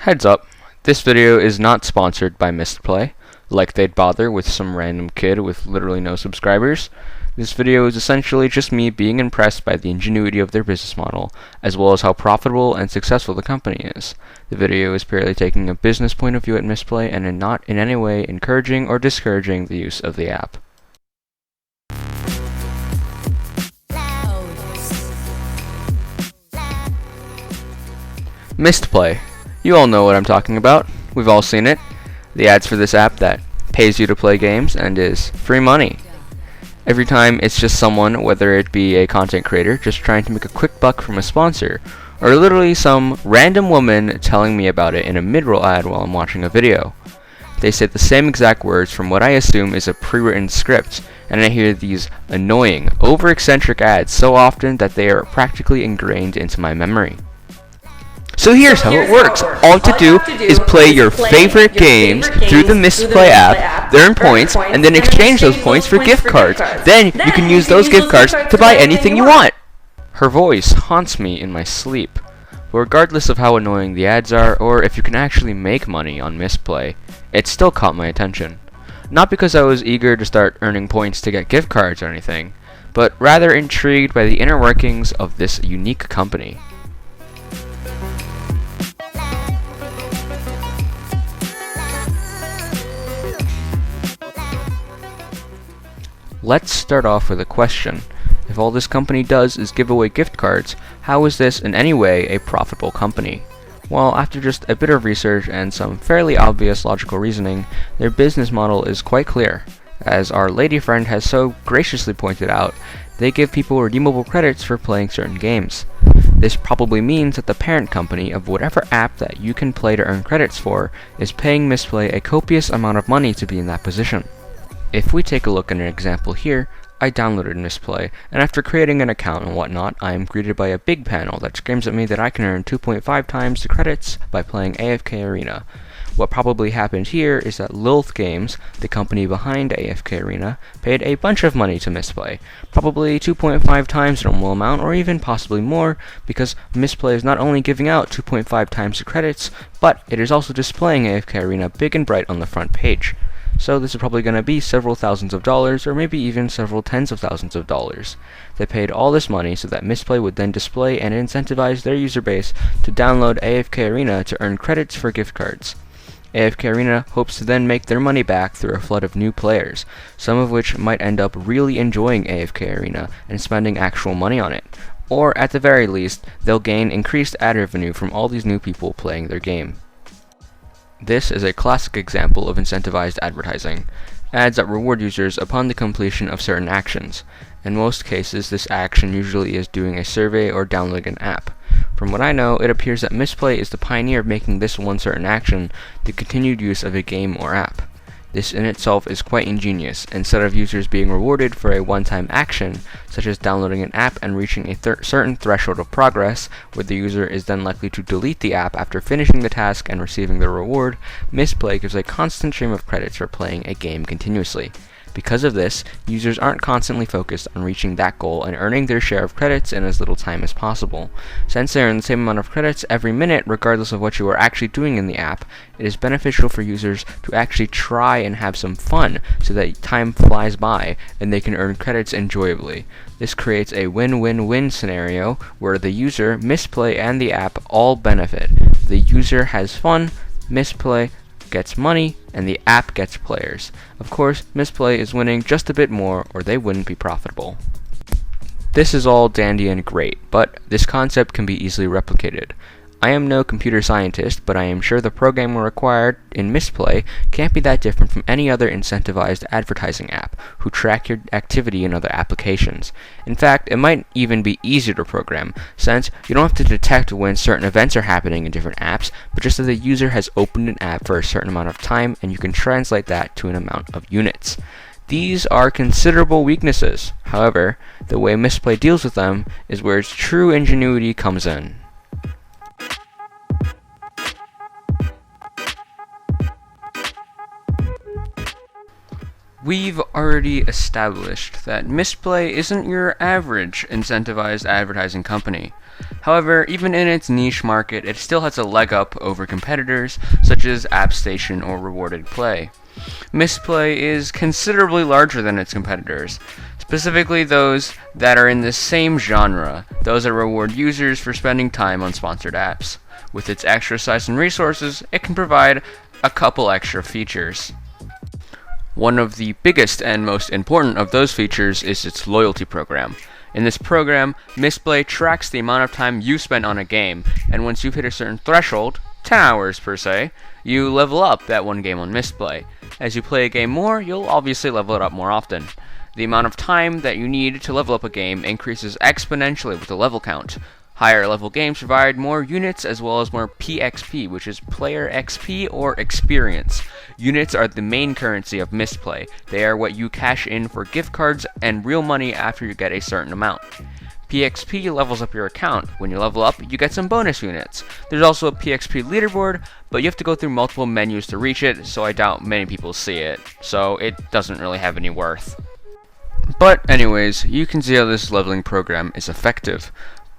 Heads up, this video is not sponsored by Mistplay, like they'd bother with some random kid with literally no subscribers. This video is essentially just me being impressed by the ingenuity of their business model, as well as how profitable and successful the company is. The video is purely taking a business point of view at Mistplay and not in any way encouraging or discouraging the use of the app. Mistplay. You all know what I'm talking about. We've all seen it. The ads for this app that pays you to play games and is free money. Every time it's just someone, whether it be a content creator just trying to make a quick buck from a sponsor, or literally some random woman telling me about it in a mid-roll ad while I'm watching a video. They say the same exact words from what I assume is a pre-written script, and I hear these annoying, over-eccentric ads so often that they are practically ingrained into my memory. So here's how it works. All you have to do is play your favorite games through the Mistplay app, earn points, and then exchange those points for gift cards. Then you can use those gift cards to buy anything you want. Her voice haunts me in my sleep. But regardless of how annoying the ads are, or if you can actually make money on Mistplay, it still caught my attention. Not because I was eager to start earning points to get gift cards or anything, but rather intrigued by the inner workings of this unique company. Let's start off with a question. If all this company does is give away gift cards, how is this in any way a profitable company? Well, after just a bit of research and some fairly obvious logical reasoning, their business model is quite clear. As our lady friend has so graciously pointed out, they give people redeemable credits for playing certain games. This probably means that the parent company of whatever app that you can play to earn credits for is paying Mistplay a copious amount of money to be in that position. If we take a look at an example here, I downloaded Mistplay, and after creating an account and whatnot, I am greeted by a big panel that screams at me that I can earn 2.5 times the credits by playing AFK Arena. What probably happened here is that Lilith Games, the company behind AFK Arena, paid a bunch of money to Mistplay, probably 2.5 times the normal amount or even possibly more, because Mistplay is not only giving out 2.5 times the credits, but it is also displaying AFK Arena big and bright on the front page. So this is probably going to be several thousands of dollars, or maybe even several tens of thousands of dollars. They paid all this money so that Mistplay would then display and incentivize their user base to download AFK Arena to earn credits for gift cards. AFK Arena hopes to then make their money back through a flood of new players, some of which might end up really enjoying AFK Arena and spending actual money on it. Or at the very least, they'll gain increased ad revenue from all these new people playing their game. This is a classic example of incentivized advertising, ads that reward users upon the completion of certain actions. In most cases, this action usually is doing a survey or downloading an app. From what I know, it appears that Mistplay is the pioneer of making this one certain action the continued use of a game or app. This in itself is quite ingenious. Instead of users being rewarded for a one-time action, such as downloading an app and reaching a certain threshold of progress, where the user is then likely to delete the app after finishing the task and receiving the reward, Mistplay gives a constant stream of credits for playing a game continuously. Because of this, users aren't constantly focused on reaching that goal and earning their share of credits in as little time as possible. Since they earn the same amount of credits every minute regardless of what you are actually doing in the app, it is beneficial for users to actually try and have some fun so that time flies by and they can earn credits enjoyably. This creates a win-win-win scenario where the user, Mistplay, and the app all benefit. The user has fun, Mistplay gets money, and the app gets players. Of course, Mistplay is winning just a bit more or they wouldn't be profitable. This is all dandy and great, but this concept can be easily replicated. I am no computer scientist, but I am sure the programming required in Mistplay can't be that different from any other incentivized advertising app who track your activity in other applications. In fact, it might even be easier to program, since you don't have to detect when certain events are happening in different apps, but just that the user has opened an app for a certain amount of time and you can translate that to an amount of units. These are considerable weaknesses. However, the way Mistplay deals with them is where its true ingenuity comes in. We've already established that Mistplay isn't your average incentivized advertising company. However, even in its niche market, it still has a leg up over competitors such as AppStation or Rewarded Play. Mistplay is considerably larger than its competitors, specifically those that are in the same genre, those that reward users for spending time on sponsored apps. With its extra size and resources, it can provide a couple extra features. One of the biggest and most important of those features is its loyalty program. In this program, Mistplay tracks the amount of time you spend on a game, and once you've hit a certain threshold, 10 hours per se, you level up that one game on Mistplay. As you play a game more, you'll obviously level it up more often. The amount of time that you need to level up a game increases exponentially with the level count. Higher level games provide more units as well as more PXP, which is player XP or experience. Units are the main currency of Mistplay. They are what you cash in for gift cards and real money after you get a certain amount. PXP levels up your account. When you level up, you get some bonus units. There's also a PXP leaderboard, but you have to go through multiple menus to reach it, so I doubt many people see it, so it doesn't really have any worth. But anyways, you can see how this leveling program is effective.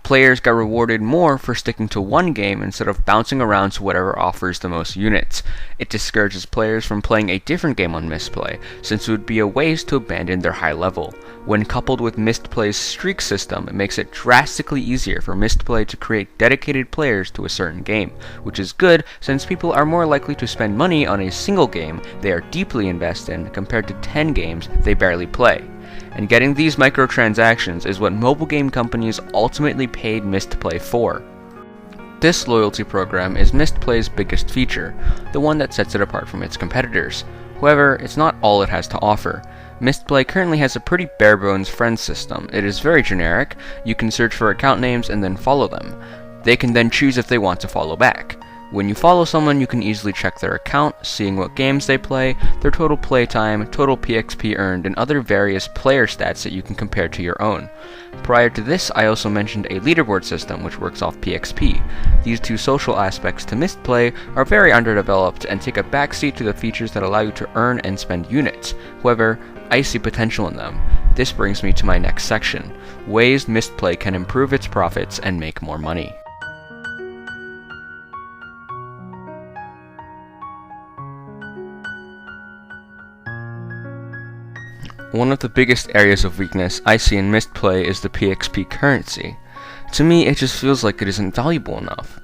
Players got rewarded more for sticking to one game instead of bouncing around to whatever offers the most units. It discourages players from playing a different game on Mistplay, since it would be a waste to abandon their high level. When coupled with Mistplay's streak system, it makes it drastically easier for Mistplay to create dedicated players to a certain game, which is good since people are more likely to spend money on a single game they are deeply invested in compared to 10 games they barely play. And getting these microtransactions is what mobile game companies ultimately paid Mistplay for. This loyalty program is Mistplay's biggest feature, the one that sets it apart from its competitors. However, it's not all it has to offer. Mistplay currently has a pretty bare-bones friend system. It is very generic. You can search for account names and then follow them. They can then choose if they want to follow back. When you follow someone, you can easily check their account, seeing what games they play, their total playtime, total PXP earned, and other various player stats that you can compare to your own. Prior to this, I also mentioned a leaderboard system which works off PXP. These two social aspects to Mistplay are very underdeveloped and take a backseat to the features that allow you to earn and spend units. However, I see potential in them. This brings me to my next section: ways Mistplay can improve its profits and make more money. One of the biggest areas of weakness I see in Mistplay is the PXP currency. To me, it just feels like it isn't valuable enough.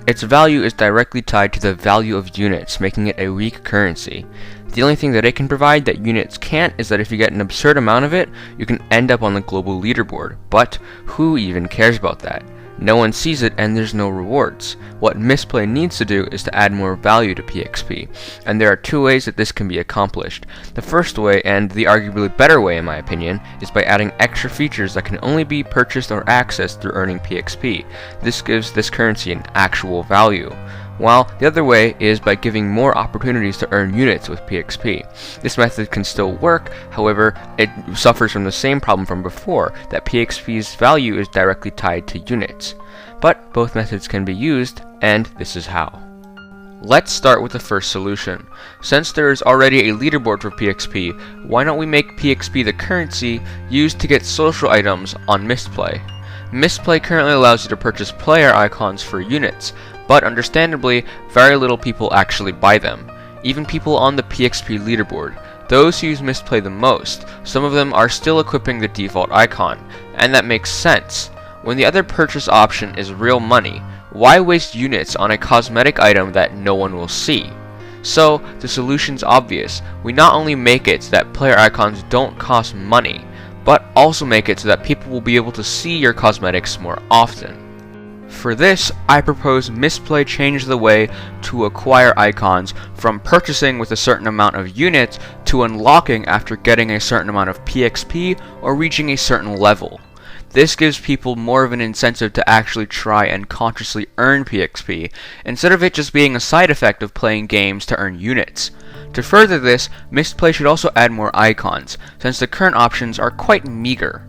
Its value is directly tied to the value of units, making it a weak currency. The only thing that it can provide that units can't is that if you get an absurd amount of it, you can end up on the global leaderboard. But who even cares about that? No one sees it and there's no rewards. What Mistplay needs to do is to add more value to PXP, and there are two ways that this can be accomplished. The first way, and the arguably better way in my opinion, is by adding extra features that can only be purchased or accessed through earning PXP. This gives this currency an actual value. While the other way is by giving more opportunities to earn units with PXP. This method can still work, however, it suffers from the same problem from before, that PXP's value is directly tied to units. But both methods can be used, and this is how. Let's start with the first solution. Since there is already a leaderboard for PXP, why don't we make PXP the currency used to get social items on Mistplay? Mistplay currently allows you to purchase player icons for units, but understandably, very little people actually buy them. Even people on the PXP leaderboard. Those who use Mistplay the most, some of them are still equipping the default icon, and that makes sense. When the other purchase option is real money, why waste units on a cosmetic item that no one will see? So, the solution's obvious. We not only make it so that player icons don't cost money, but also make it so that people will be able to see your cosmetics more often. For this, I propose Mistplay change the way to acquire icons from purchasing with a certain amount of units to unlocking after getting a certain amount of PXP or reaching a certain level. This gives people more of an incentive to actually try and consciously earn PXP, instead of it just being a side effect of playing games to earn units. To further this, Mistplay should also add more icons, since the current options are quite meager.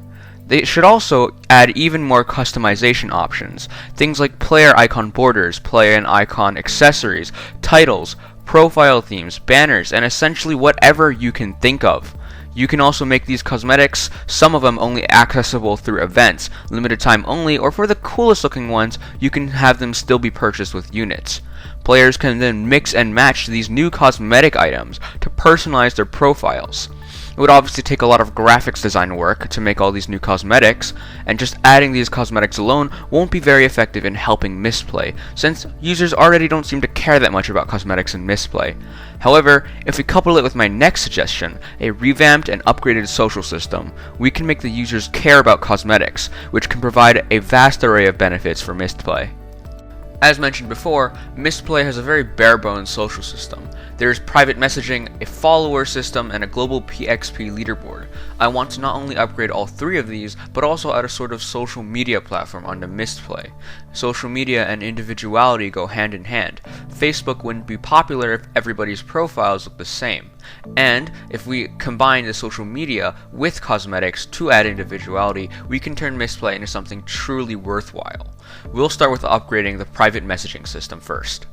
They should also add even more customization options, things like player icon borders, player and icon accessories, titles, profile themes, banners, and essentially whatever you can think of. You can also make these cosmetics, some of them only accessible through events, limited time only, or for the coolest looking ones, you can have them still be purchased with units. Players can then mix and match these new cosmetic items to personalize their profiles. It would obviously take a lot of graphics design work to make all these new cosmetics, and just adding these cosmetics alone won't be very effective in helping Mistplay, since users already don't seem to care that much about cosmetics in Mistplay. However, if we couple it with my next suggestion, a revamped and upgraded social system, we can make the users care about cosmetics, which can provide a vast array of benefits for Mistplay. As mentioned before, Mistplay has a very bare-bones social system. There is private messaging, a follower system, and a global PXP leaderboard. I want to not only upgrade all three of these, but also add a sort of social media platform onto Mistplay. Social media and individuality go hand in hand. Facebook wouldn't be popular if everybody's profiles look the same. And if we combine the social media with cosmetics to add individuality, we can turn Mistplay into something truly worthwhile. We'll start with upgrading the private messaging system first.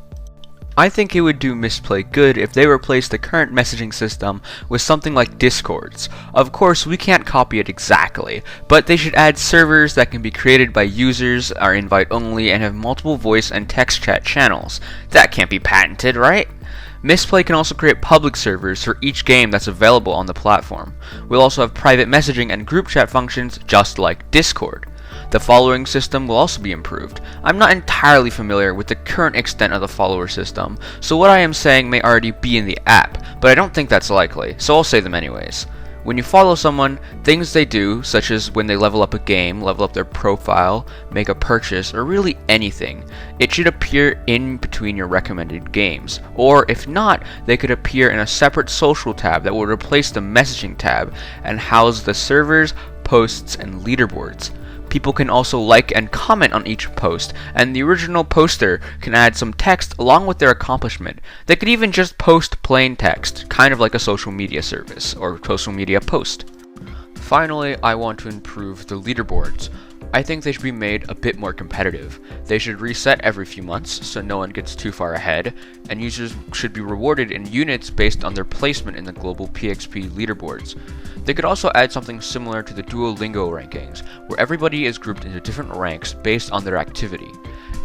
I think it would do Mistplay good if they replaced the current messaging system with something like Discords. Of course, we can't copy it exactly, but they should add servers that can be created by users, are invite only, and have multiple voice and text chat channels. That can't be patented, right? Mistplay can also create public servers for each game that's available on the platform. We'll also have private messaging and group chat functions just like Discord. The following system will also be improved. I'm not entirely familiar with the current extent of the follower system, so what I am saying may already be in the app, but I don't think that's likely, so I'll say them anyways. When you follow someone, things they do, such as when they level up a game, level up their profile, make a purchase, or really anything, it should appear in between your recommended games. Or if not, they could appear in a separate social tab that will replace the messaging tab and house the servers, posts, and leaderboards. People can also like and comment on each post, and the original poster can add some text along with their accomplishment. They could even just post plain text, kind of like a social media service, or social media post. Finally, I want to improve the leaderboards. I think they should be made a bit more competitive. They should reset every few months so no one gets too far ahead, and users should be rewarded in units based on their placement in the global PXP leaderboards. They could also add something similar to the Duolingo rankings, where everybody is grouped into different ranks based on their activity.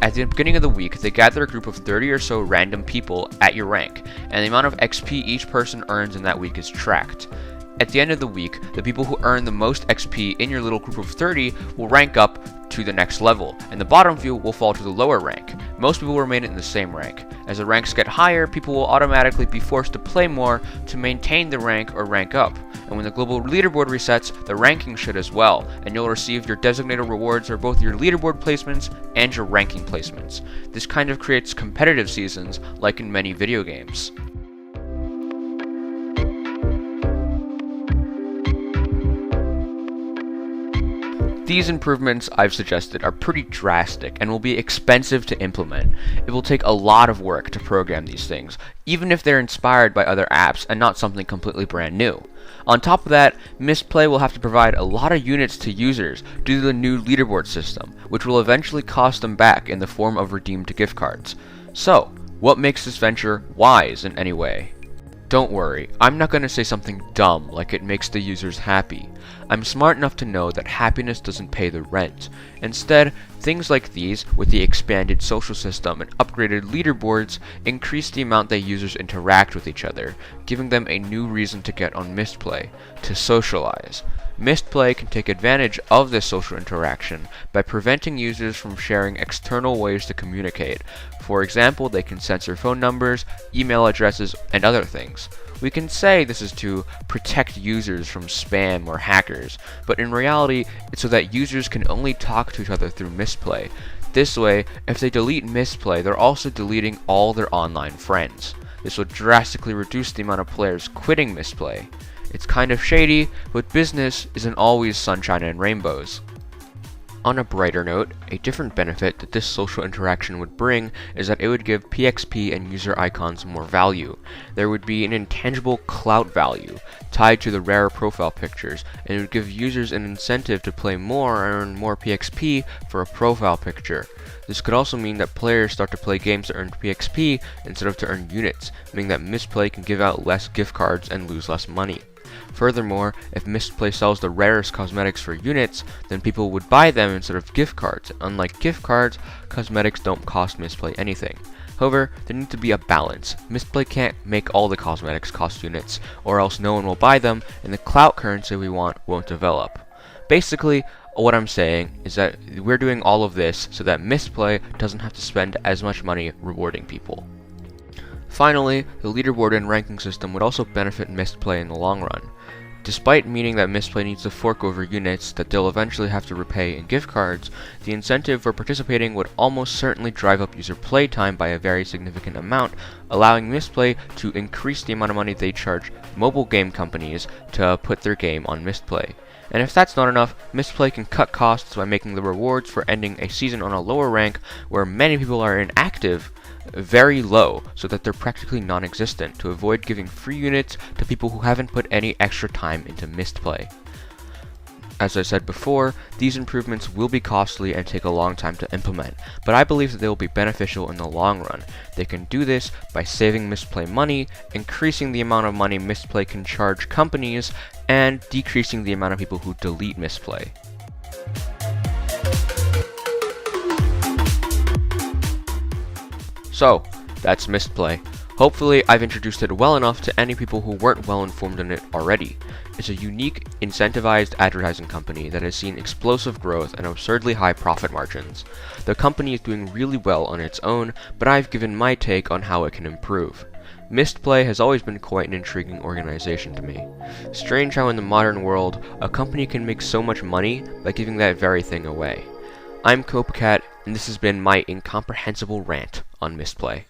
At the beginning of the week, they gather a group of 30 or so random people at your rank, and the amount of XP each person earns in that week is tracked. At the end of the week, the people who earn the most XP in your little group of 30 will rank up to the next level, and the bottom few will fall to the lower rank. Most people remain in the same rank. As the ranks get higher, people will automatically be forced to play more to maintain the rank or rank up. And when the global leaderboard resets, the ranking should as well, and you'll receive your designated rewards for both your leaderboard placements and your ranking placements. This kind of creates competitive seasons, like in many video games. These improvements I've suggested are pretty drastic and will be expensive to implement. It will take a lot of work to program these things, even if they're inspired by other apps and not something completely brand new. On top of that, Mistplay will have to provide a lot of units to users due to the new leaderboard system, which will eventually cost them back in the form of redeemed gift cards. So, what makes this venture wise in any way? Don't worry, I'm not going to say something dumb like it makes the users happy. I'm smart enough to know that happiness doesn't pay the rent. Instead, things like these, with the expanded social system and upgraded leaderboards, increase the amount that users interact with each other, giving them a new reason to get on Mistplay, to socialize. Mistplay can take advantage of this social interaction by preventing users from sharing external ways to communicate. For example, they can censor phone numbers, email addresses, and other things. We can say this is to protect users from spam or hackers, but in reality, it's so that users can only talk to each other through Mistplay. This way, if they delete Mistplay, they're also deleting all their online friends. This will drastically reduce the amount of players quitting Mistplay. It's kind of shady, but business isn't always sunshine and rainbows. On a brighter note, a different benefit that this social interaction would bring is that it would give PXP and user icons more value. There would be an intangible clout value tied to the rarer profile pictures, and it would give users an incentive to play more and earn more PXP for a profile picture. This could also mean that players start to play games to earn PXP instead of to earn units, meaning that Mistplay can give out less gift cards and lose less money. Furthermore, if Mistplay sells the rarest cosmetics for units, then people would buy them instead of gift cards. Unlike gift cards, cosmetics don't cost Mistplay anything. However, there needs to be a balance. Mistplay can't make all the cosmetics cost units, or else no one will buy them, and the clout currency we want won't develop. Basically, what I'm saying is that we're doing all of this so that Mistplay doesn't have to spend as much money rewarding people. Finally, the leaderboard and ranking system would also benefit Mistplay in the long run. Despite meaning that Mistplay needs to fork over units that they'll eventually have to repay in gift cards, the incentive for participating would almost certainly drive up user playtime by a very significant amount, allowing Mistplay to increase the amount of money they charge mobile game companies to put their game on Mistplay. And if that's not enough, Mistplay can cut costs by making the rewards for ending a season on a lower rank where many people are inactive very low, so that they're practically non-existent, to avoid giving free units to people who haven't put any extra time into Mistplay. As I said before, these improvements will be costly and take a long time to implement, but I believe that they will be beneficial in the long run. They can do this by saving Mistplay money, increasing the amount of money Mistplay can charge companies, and decreasing the amount of people who delete Mistplay. So, that's Mistplay. Hopefully, I've introduced it well enough to any people who weren't well informed on it already. It's a unique, incentivized advertising company that has seen explosive growth and absurdly high profit margins. The company is doing really well on its own, but I've given my take on how it can improve. Mistplay has always been quite an intriguing organization to me. Strange how in the modern world, a company can make so much money by giving that very thing away. I'm Kopikat, and this has been my incomprehensible rant on Mistplay.